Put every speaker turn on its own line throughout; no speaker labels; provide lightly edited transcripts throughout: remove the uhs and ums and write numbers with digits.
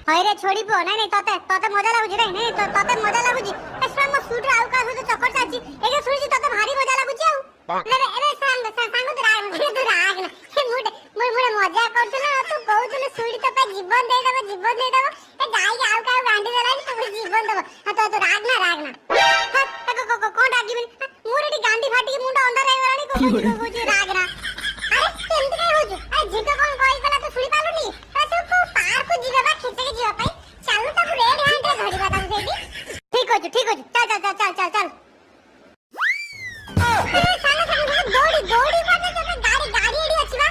ହଇରେ ଛୋଡ଼ିବ ନାଇଁ ନାଇଁ ତତେ ତତେ ମଜା ଲାଗୁଛି ନାଇଁ ନାଇଁ ତତେ ମଜା ଲାଗୁଛି ଏ ଶୁଣ ମୋ ସୁଟ ଆଉ କାହା ସହିତ ଚକ୍କର ଚାଲିଛି ଏକେ ଶୁଣିଛି ତତେ ଭାରି ମଜା ଲାଗୁଛି ଆଉ ଏବେ ଏବେ ସାଙ୍ଗ ତୁ ରାଗ ନା ସେ ମୁଡେ ମଜା କରୁଥିଲ ତୁ କହୁଥିଲୁ ସୁଇଟି ତତେ ଜୀବନ ଦେଇଦବ ଏ ଗାଈ ଆଉ କାହା ଗାଣ୍ଡି ଦେଲାନି ତୁ ଜୀବନ ଦବ ତୁ ରାଗ ନା କଣ ରାଗିବି ମୋର ଏଠି ଗାଣ୍ଡି ଫାଟିକି ମୁଣ୍ଡ ଅନ୍ଧାର ହେଇଗଲାଣି କହୁଛି ରାଗ ନା ଆରେ କେମିତି କାଇଁ ହଉଛୁ ଆରେ ଝିକ କଣ କହିଗଲା ତୁ ଶୁଣି ପାରିଲୁନି ପାର୍କ ଯିବା ବା ଖେଚେକି ଯିବା ପାଇଁ ଚାଲୁ ତାକୁ ରେଡ୍ ହ୍ୟାଣ୍ଡରେ ଧରିବା ତାକୁ ସେଇଠି ଠିକ ଅଛି ଚାଲ ଦୌଡ଼ି ଗାଡି ଏଠି ଅଛି ବା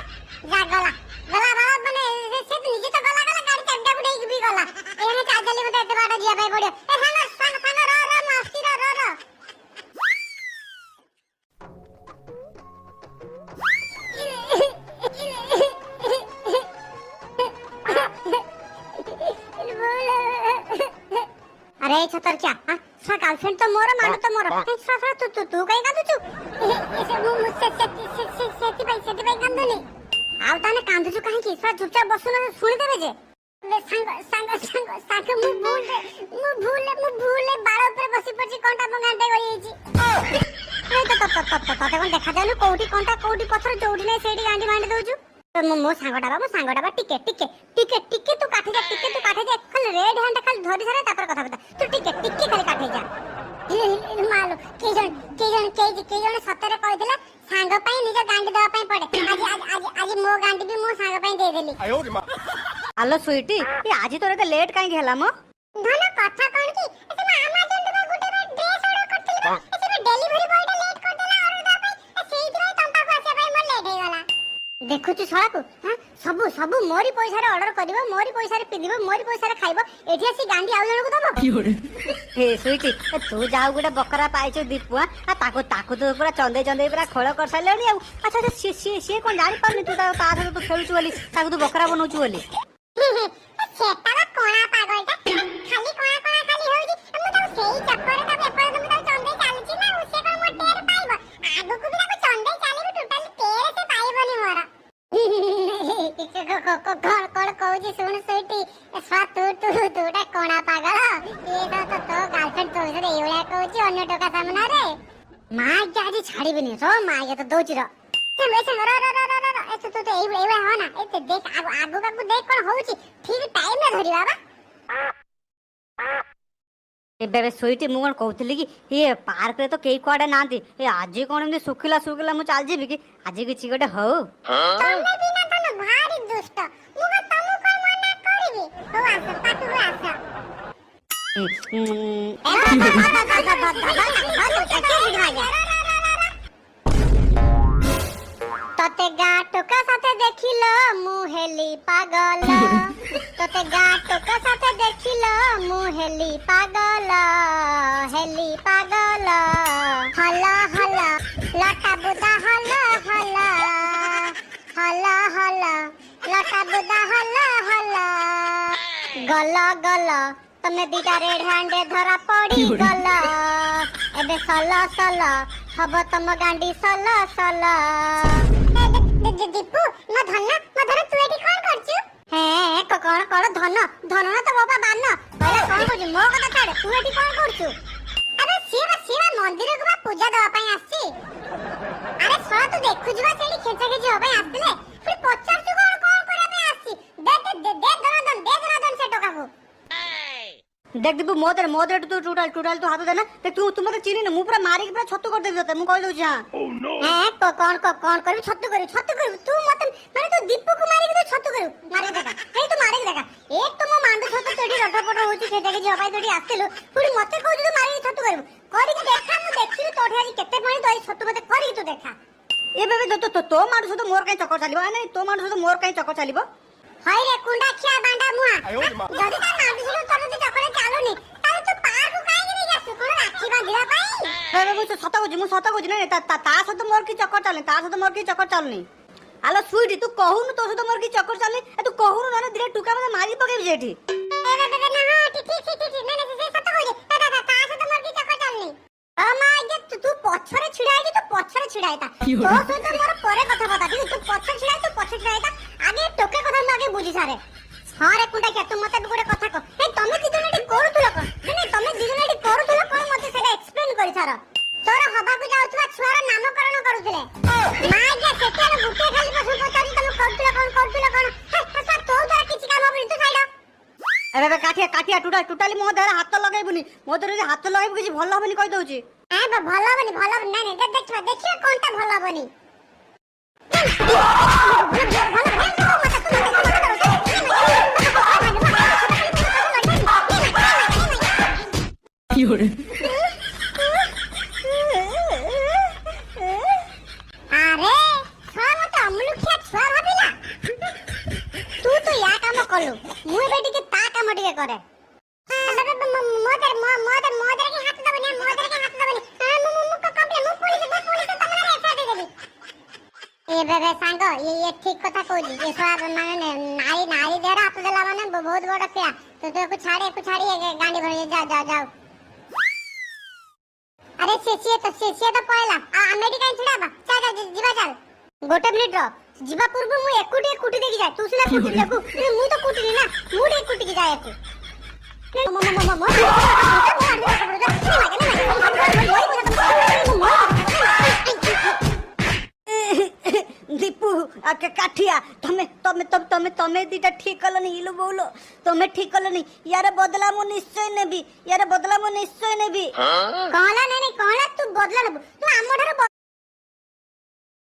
ଯା ଗଲା ବାବା ମାନେ ସେ ନିଜେ ତ ଗଲା ଗାଡି ଚାବିଟାକୁ ନେଇକି ବି ଗଲା ଏନେ ଚାଲି ମତେ ଏତେ ବାଟ ଯିବା ପାଇଁ ପଡିବ ଏ ସାଙ୍ଗ ର ମାସ୍ତି ର अरे छतरचा सा गर्लफ्रेंड तो मोर मानो तो मोर सा तू कहीं कांदुचु ऐसे मु सेति भाई कांदुनी आउ ताने कांदुचु काहे की सा चुपचाप बसु न सुनि देबे जे संग मु भूले बाळ ऊपर बसी पछि कोंटा बंगाते गई छी ए तो तते कोन देखा जानु कोउठी कोंटा कोउठी पथर जोउठी नै सेडी गांडी मांडी दउचु मो सांगटा बा टिके तू काठी जा खाली रेड हैंड खाली धरि सारे तापर कथा बता तू टिके खाली काठी जा मालो के जण सतरे कहितला सांग पई निज गांडी दवा पई पड़े आज मो गांडी भी मो सांग पई दे देली
आयो रे मां
हेलो स्वीटी ये आज तोरे तो लेट काहे गेला मो
धन कथा कोन की एते अमेज़न रे गुटे ड्रेस ऑर्डर करथिल बा एते डिलीवरी बॉय टा लेट कर देला और दा पई सेहि रे तंपा को आसे पई मोर लेट हे गला देखुछु छळाकू सब मोरी पैसा रे ऑर्डर करिवो मोरी पैसा रे पिदिवो मोरी पैसा रे खाइबो एठी आसी गांडी आउ जणको दबो
हे स्वीटी तू जाऊ गुडा बकरा पाइছো दीपु आ ताको तो पूरा चंदे पूरा खोळ कर सालेनी आ अच्छा से कोन जानि पाउनी तू ता साथ तू खेलुछु बोली ताको तू बकरा बनौछु बोली
सेटा बा कोणा पागलटा खाली कोणा खाली होउजी हम तो सेही चक्कर रे तबे पर तुम तो चंदे चालुची ना उसे कोन मोटेर पाइबो आगु को भी ताको चंदे चालिबो टोटली तेरे से पाइबोनी मोरा कौन कहूँ सुन सुईटी तूटा कोणा पागल ये तो गर्लफ्रेंड तो ये कहूँ अन्य टोका सामना रे माँ आज छाड़बी रो माँ ये तो दौर तू तो ये हो ना देख आगु देख कौन हो ठीक टाइम में धरिबा बा
एबे स्वीटी मु कोन कहउतली कि ये पार्क रे तो केई कोडे नांती ए आज कोन एमदी सुखिला मु चाल जेबी कि आज किछि गोटे हो
तमे बिना तने भारी दुष्ट मु को तमु को मना करबी हो आस पाटु हो आस तते गाटोका साथे देखिलो मुहेली पागल तते गाटोका साथे देखिलो मुहेली पागल हेली पागल हला लटा बुदा हला लटा बुदा हला गल तमे दिटा रेड हैंड धरा पड़ी गल एबे सल हब तम गांडी सल दीपू म धन तू एठी कोन करछु हे कोन धन ना तो बाबा बान पहिला कोन करछु मो कथा छाड़ तू एठी कोन करछु अरे शिवा मंदिर को बा पूजा दवा पई आसी अरे सो तू देखु जबा सेठी खेचा खेची हो पई आसले फिर पचार तू कोन करे पे आसी दे धन से टोका को
देख दीपू मोदर तू टोटल तू हाथ देना देख तू मते चिनी न मु पूरा मारी के पूरा छत्तू कर देबी तते मु कह दउ जा
हां कौन करबी छत्तू करू तू मते माने तू दीपू को मारी के छत्तू करू मारी देखा हे तू मारी देखा एक तो मो मांडू छत्तू तोडी रटपट होची सेटा के जबाई तोडी आस्तेलु पुडी मते कहू तू मारी के छत्तू करू करी के देखा मु देखिली तोठी आज केते पानी तोई छत्तू मते करी के तू देखा
ए बेबे तो मांडू छत्तू मोर काई चक्कर चालिबो नहीं तो मांडू छत्तू मोर काई चक्कर चालिबो
हाय रे कुंडा खिया बांडा मुआ जदी ता मांडू छत्तू तोर तो चक्कर चालुनी ताले तू पार को काई नहीं जासु कोन राखी बांधिया पाई
हे मु सत को नहीं ता सत मोर की चक्कर चालनी ता सत मोर की चक्कर चालनी आलो स्वीटी तू कहूनु तो सत मोर की चक्कर चालनी तू कहूनु ना दिले टुका मते मारी पकेबी जेठी
ए ना ठीक ना से सत को ता सत मोर की चक्कर चालनी ओ माय जे तू पछरे छिड़ाई तो सहित मोर परे कथा बता ठीक तू पछरे छिड़ाई আগে তোকে কথা মু আগে বুঝি সারে ହଁ ରେ କୁଣ୍ଡା କିଆ ତୁ ମତେ ଗୋଟେ କଥା କହ ଏ ତମେ ଦି ଜଣ ଏଠି କରୁଥିଲ କଣ ନାଇଁ ତମେ ଦି ଜଣ ଏଠି କରୁଥିଲ କଣ ମତେ ସେଟା ଏକ୍ସପ୍ଲେନ୍ କରି ସାର ତୋର ହବାକୁ ଯାଉଥିବା ଛୁଆର ନାମକରଣ କରୁଥିଲେ ମା ଯେ ସେତେବେଳେ ଗୋଟେ ଖାଲି ପ୍ରଶ୍ନ ପଚାରି ତମେ କରୁଥିଲ କଣ ତୋ ଦ୍ୱାରା କିଛି କାମ ହବନି ତୁ ସାଇଡ
ଏବେ କାଠିଆ କାଠିଆ ଟୋଟାଲି ମୋ ଦେହରେ ହାତ ଲଗେଇବୁନି ମୋ ଦେହରେ ହାତ ଲଗେଇବୁ କିଛି ଭଲ ହବନି କହି ଦଉଛି
ଭଲ ହବନି ନାଇଁ ଦେଖିବା କଣଟା ଭଲ ହବନି
Fiore.
আরে ছুয়া মতো অমলুখিয়া ছুয়া ভাবিলা তুই তো ইয়া কাম কলু মু এবে টিকে তা কাম টিকে করে মোদের কি হাত দবনি মু কমপ্লে মু পুলিশ তোমার এফআইআর দেবি এবে সাঙ্গ ये ठीक কথা কইলি যে ছুয়া মানে নারী দেহর হাত দেলা মানে বহুত বড় কিয়া তো তোকে ছাড়ি গাঁডি ভরে যাও अरे शेषिए तो पळला अमेरिका छुडाबा चल जीवा चल गोटे मिनिट रो जीवा पूर्व मु एकुटी देखि जाय तू सिना कुटी देखु मु तो कुटी ना मु दे कुटी की जाय
दीपू आके काठिया तमे दीटा ठीक कलनी इलु बोलो तमे ठीक कलनी यार बदला मु निश्चय नेबी कहला नहीं कहला तू बदला नेबु तू हमठार